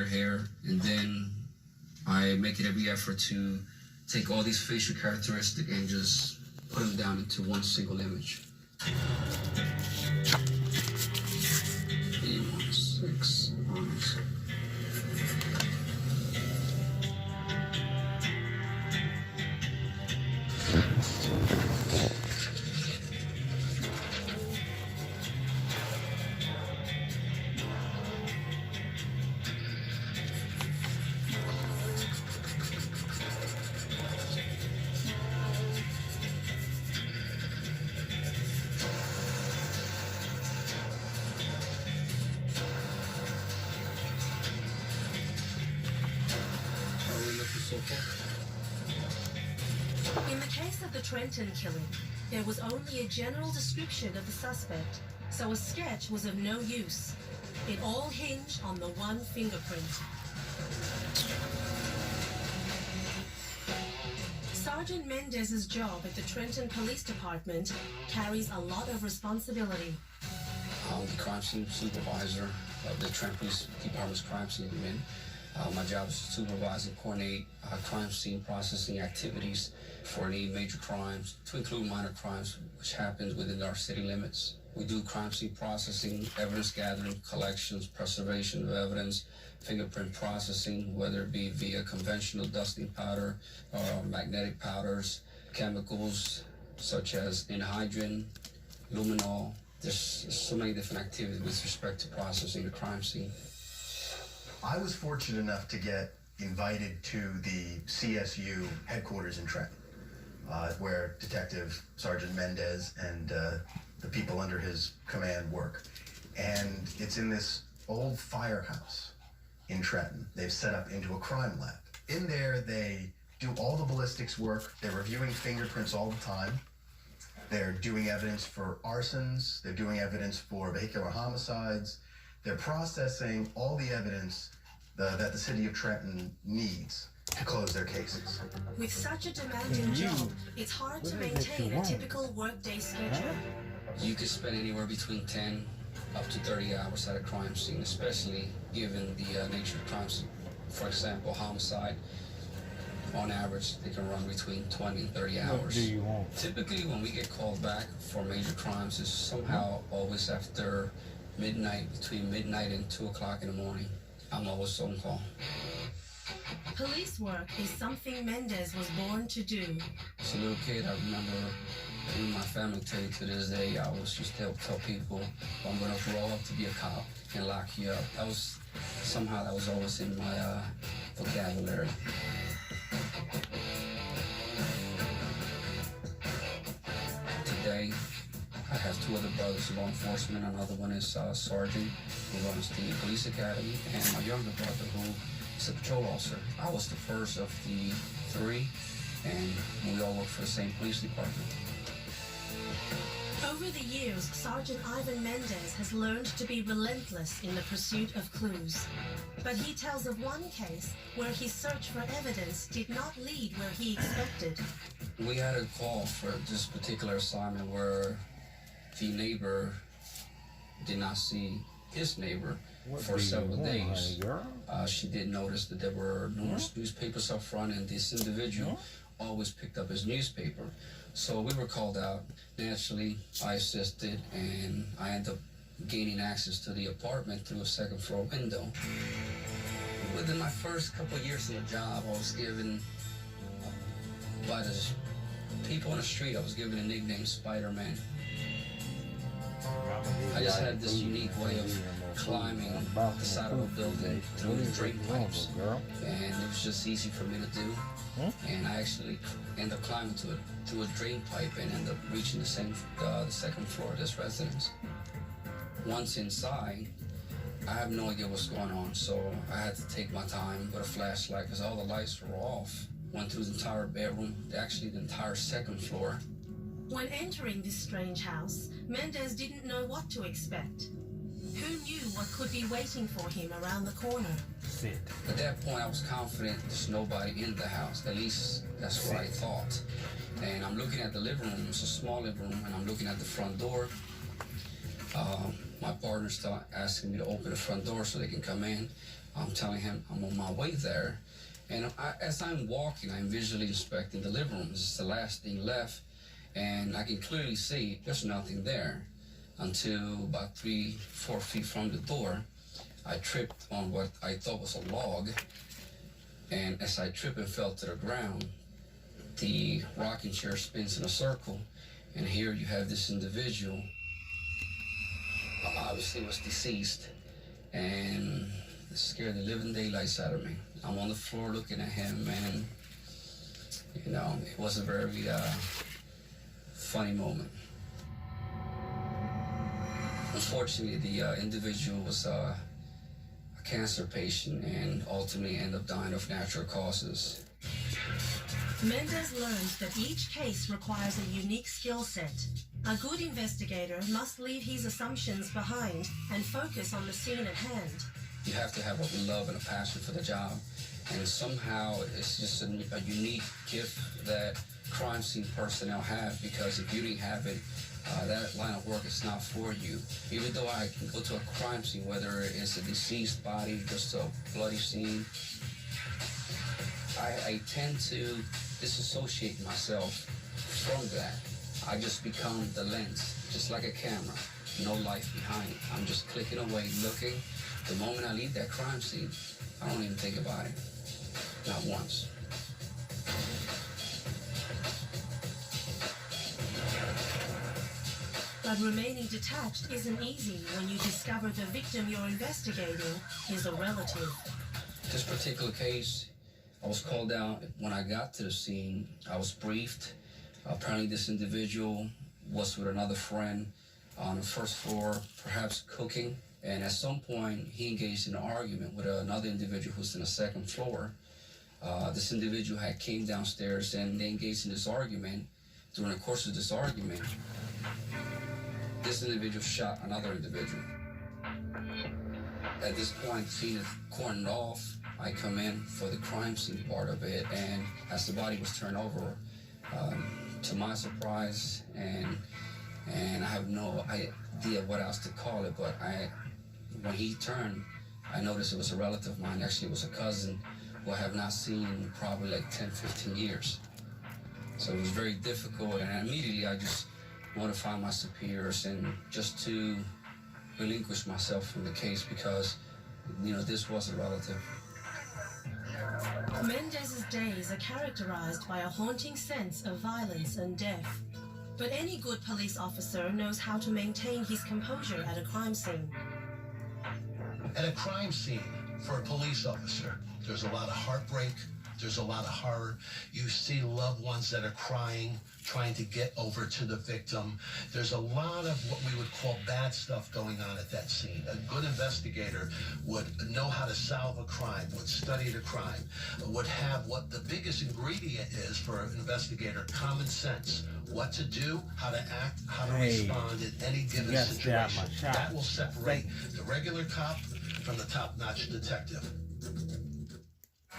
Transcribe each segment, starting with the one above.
her hair, and then I make it every effort to take all these facial characteristics and just put them down into one single image. 6 eyes. In the case of the Trenton killing, there was only a general description of the suspect, so a sketch was of no use. It all hinged on the one fingerprint. Sergeant Mendez's job at the Trenton Police Department carries a lot of responsibility. I'm the crime scene supervisor of the Trenton Police Department's crime scene unit. My job is to supervise and coordinate crime scene processing activities for any major crimes, to include minor crimes, which happens within our city limits. We do crime scene processing, evidence gathering, collections, preservation of evidence, fingerprint processing, whether it be via conventional dusting powder or magnetic powders, chemicals such as anhydrine, luminol. There's so many different activities with respect to processing the crime scene. I was fortunate enough to get invited to the CSU headquarters in Trenton, where Detective Sergeant Mendez and the people under his command work. And it's in this old firehouse in Trenton. They've set up into a crime lab. In there, they do all the ballistics work. They're reviewing fingerprints all the time. They're doing evidence for arsons. They're doing evidence for vehicular homicides. They're processing all the evidence that the city of Trenton needs to close their cases. With such a demanding job, it's hard to maintain a typical workday schedule. You could spend anywhere between 10 up to 30 hours at a crime scene, especially given the nature of crime scene. For example, homicide, on average, they can run between 20 and 30 hours. What do you want? Typically, when we get called back for major crimes, it's somehow always after midnight, between midnight and 2 o'clock in the morning. I'm always on call. Police work is something Mendez was born to do. As a little kid, I remember in my family to this day, I was used to tell people, I'm going to grow up to be a cop and lock you up. That was always in my vocabulary. Today, I have 2 other brothers in law enforcement. Another one is Sergeant, who runs the police academy, and my younger brother, who is a patrol officer. I was the first of the 3, and we all work for the same police department. Over the years, Sergeant Ivan Mendez has learned to be relentless in the pursuit of clues. But he tells of one case where his search for evidence did not lead where he expected. We had a call for this particular assignment where the neighbor did not see his neighbor for several days. She did notice that there were numerous newspapers up front, and this individual always picked up his newspaper. So we were called out. Naturally, I assisted, and I ended up gaining access to the apartment through a second-floor window. Within my first couple of years in the job, I was given, by the people on the street, I was given a nickname, Spider-Man. I just had this unique way of climbing the side of a building through the drain pipes, and it was just easy for me to do. And I actually ended up climbing through a drain pipe and ended up reaching the second floor of this residence. Once inside, I have no idea what's going on, so I had to take my time with a flashlight because all the lights were off. Went through the entire bedroom, actually the entire second floor. When entering this strange house, Mendez didn't know what to expect. Who knew what could be waiting for him around the corner? At that point, I was confident there's nobody in the house. At least that's what I thought. And I'm looking at the living room. It's a small living room, and I'm looking at the front door. My partner started asking me to open the front door so they can come in. I'm telling him I'm on my way there. And as I'm walking, I'm visually inspecting the living room. It's the last thing left. And I can clearly see there's nothing there until about 3-4 feet from the door. I tripped on what I thought was a log. And as I tripped and fell to the ground, the rocking chair spins in a circle. And here you have this individual, obviously was deceased, and it scared the living daylights out of me. I'm on the floor looking at him, and you know, it was a very funny moment. Unfortunately, the individual was a cancer patient and ultimately ended up dying of natural causes. Mendez learned that each case requires a unique skill set. A good investigator must leave his assumptions behind and focus on the scene at hand. You have to have a love and a passion for the job, and somehow it's just a unique gift that crime scene personnel have, because if you didn't have it, that line of work is not for you. Even though I can go to a crime scene, whether it's a deceased body, just a bloody scene, I tend to disassociate myself from that. I just become the lens, just like a camera, no life behind it. I'm just clicking away, looking. The moment I leave that crime scene, I don't even think about it, not once. But remaining detached isn't easy when you discover the victim you're investigating is a relative. This particular case, I was called out. When I got to the scene, I was briefed. Apparently this individual was with another friend on the first floor, perhaps cooking. And at some point, he engaged in an argument with another individual who's in the second floor. This individual had came downstairs and they engaged in this argument. During the course of this argument, this individual shot another individual. At this point, the scene is cordoned off. I come in for the crime scene part of it, and as the body was turned over, to my surprise, and I have no idea what else to call it, but when he turned, I noticed it was a relative of mine. Actually, it was a cousin who I have not seen in probably like 10, 15 years. So it was very difficult, and immediately I just notified my superiors and just to relinquish myself from the case, because, you know, this was a relative. Mendez's days are characterized by a haunting sense of violence and death. But any good police officer knows how to maintain his composure at a crime scene. At a crime scene, for a police officer, there's a lot of heartbreak, there's a lot of horror. You see loved ones that are crying, trying to get over to the victim. There's a lot of what we would call bad stuff going on at that scene. A good investigator would know how to solve a crime, would study the crime, would have what the biggest ingredient is for an investigator: common sense. What to do, how to act, how to respond in any given situation. That will separate the regular cop from the top-notch detective.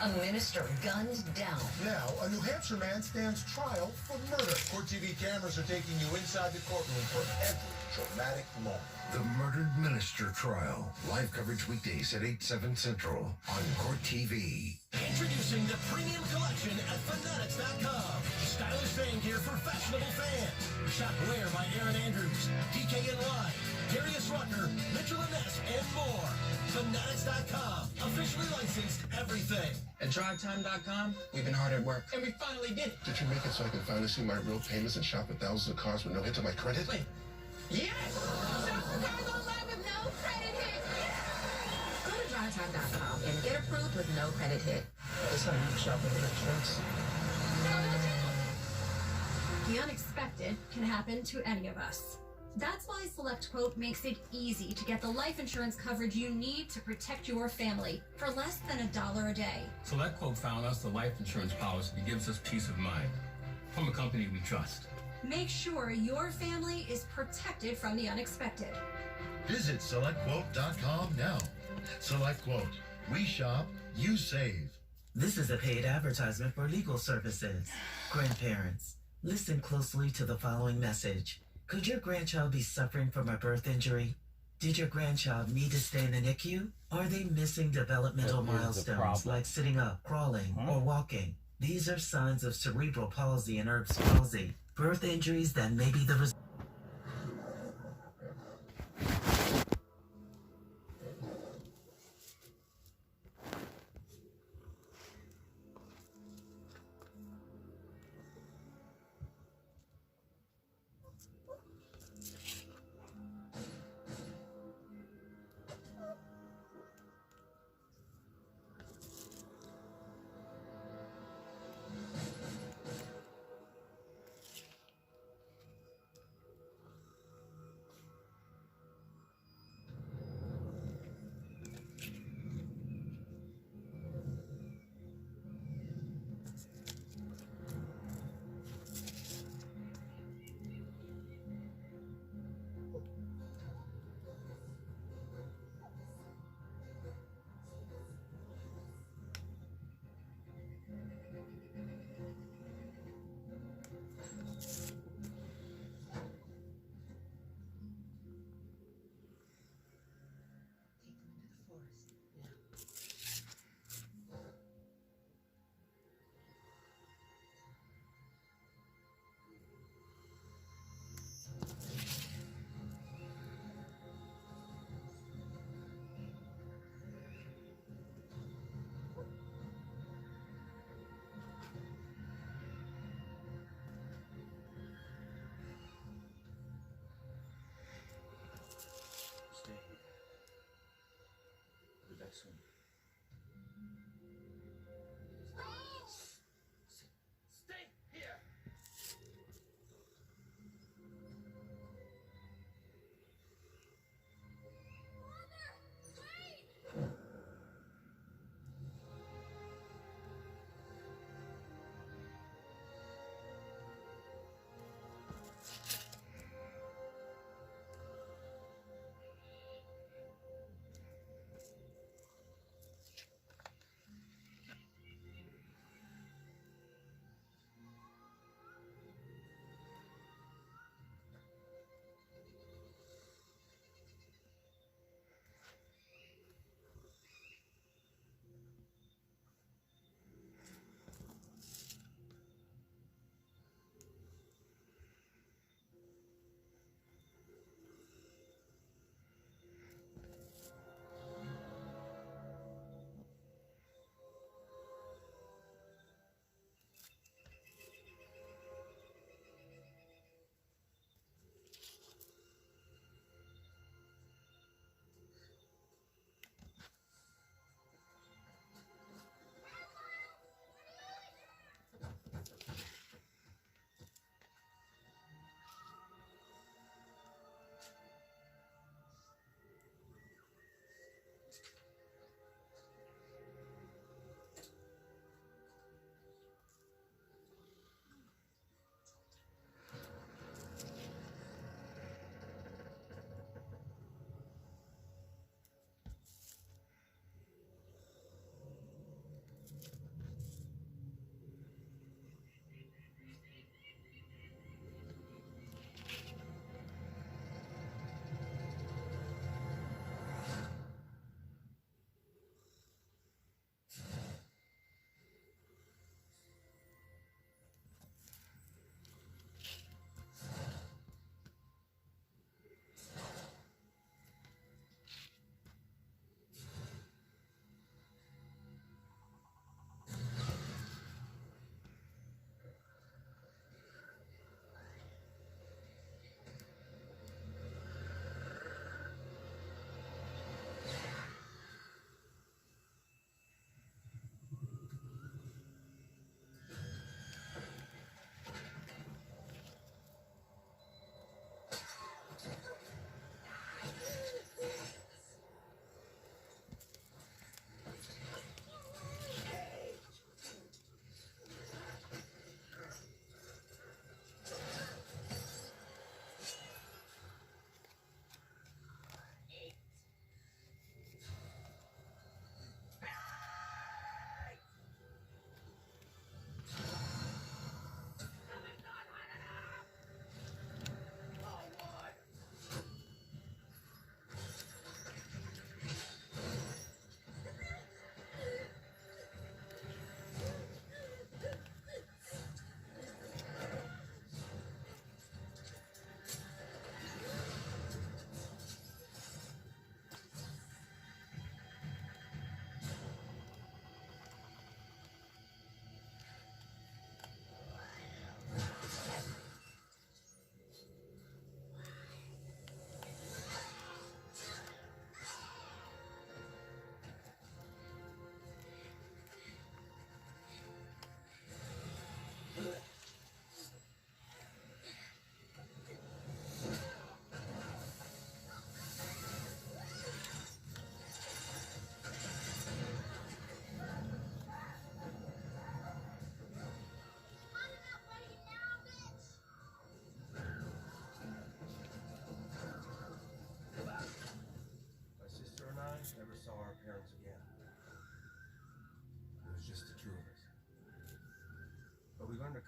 A minister gunned down. Now, a New Hampshire man stands trial for murder. Court TV cameras are taking you inside the courtroom for every dramatic moment. The Murdered Minister Trial. Live coverage weekdays at 8/7 Central on Court TV. Introducing the premium collection at Fanatics.com. Stylish fan gear for fashionable fans. Shop Wear by Aaron Andrews, DKNY, Darius Rucker, Mitchell and Ness, and more. Fanatics.com. Officially licensed everything. At DriveTime.com, we've been hard at work. And we finally did it. Did you make it so I can finally see my real payments and shop at thousands of cars with no hit to my credit? Wait. Yes! Shop for cars online with no credit hit. Go to DriveTime.com and get approved with no credit hit. That's how you shop with insurance. The unexpected can happen to any of us. That's why SelectQuote makes it easy to get the life insurance coverage you need to protect your family for less than $1 a day. SelectQuote found us the life insurance policy that gives us peace of mind from a company we trust. Make sure your family is protected from the unexpected. Visit SelectQuote.com now. SelectQuote. We shop, you save. This is a paid advertisement for legal services. Grandparents, listen closely to the following message. Could your grandchild be suffering from a birth injury? Did your grandchild need to stay in the NICU? Are they missing developmental milestones like sitting up, crawling, or walking? These are signs of cerebral palsy and Erb's palsy, birth injuries that may be the result.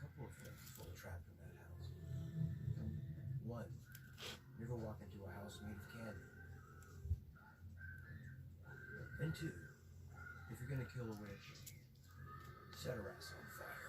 couple of things that are trapped in that house. One, you ever walk into a house made of candy? And two, if you're gonna kill a witch, set her ass on fire.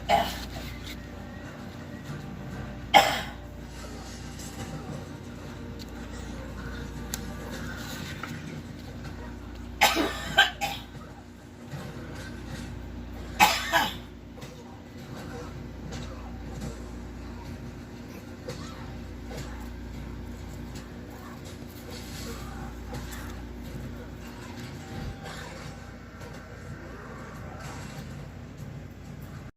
F.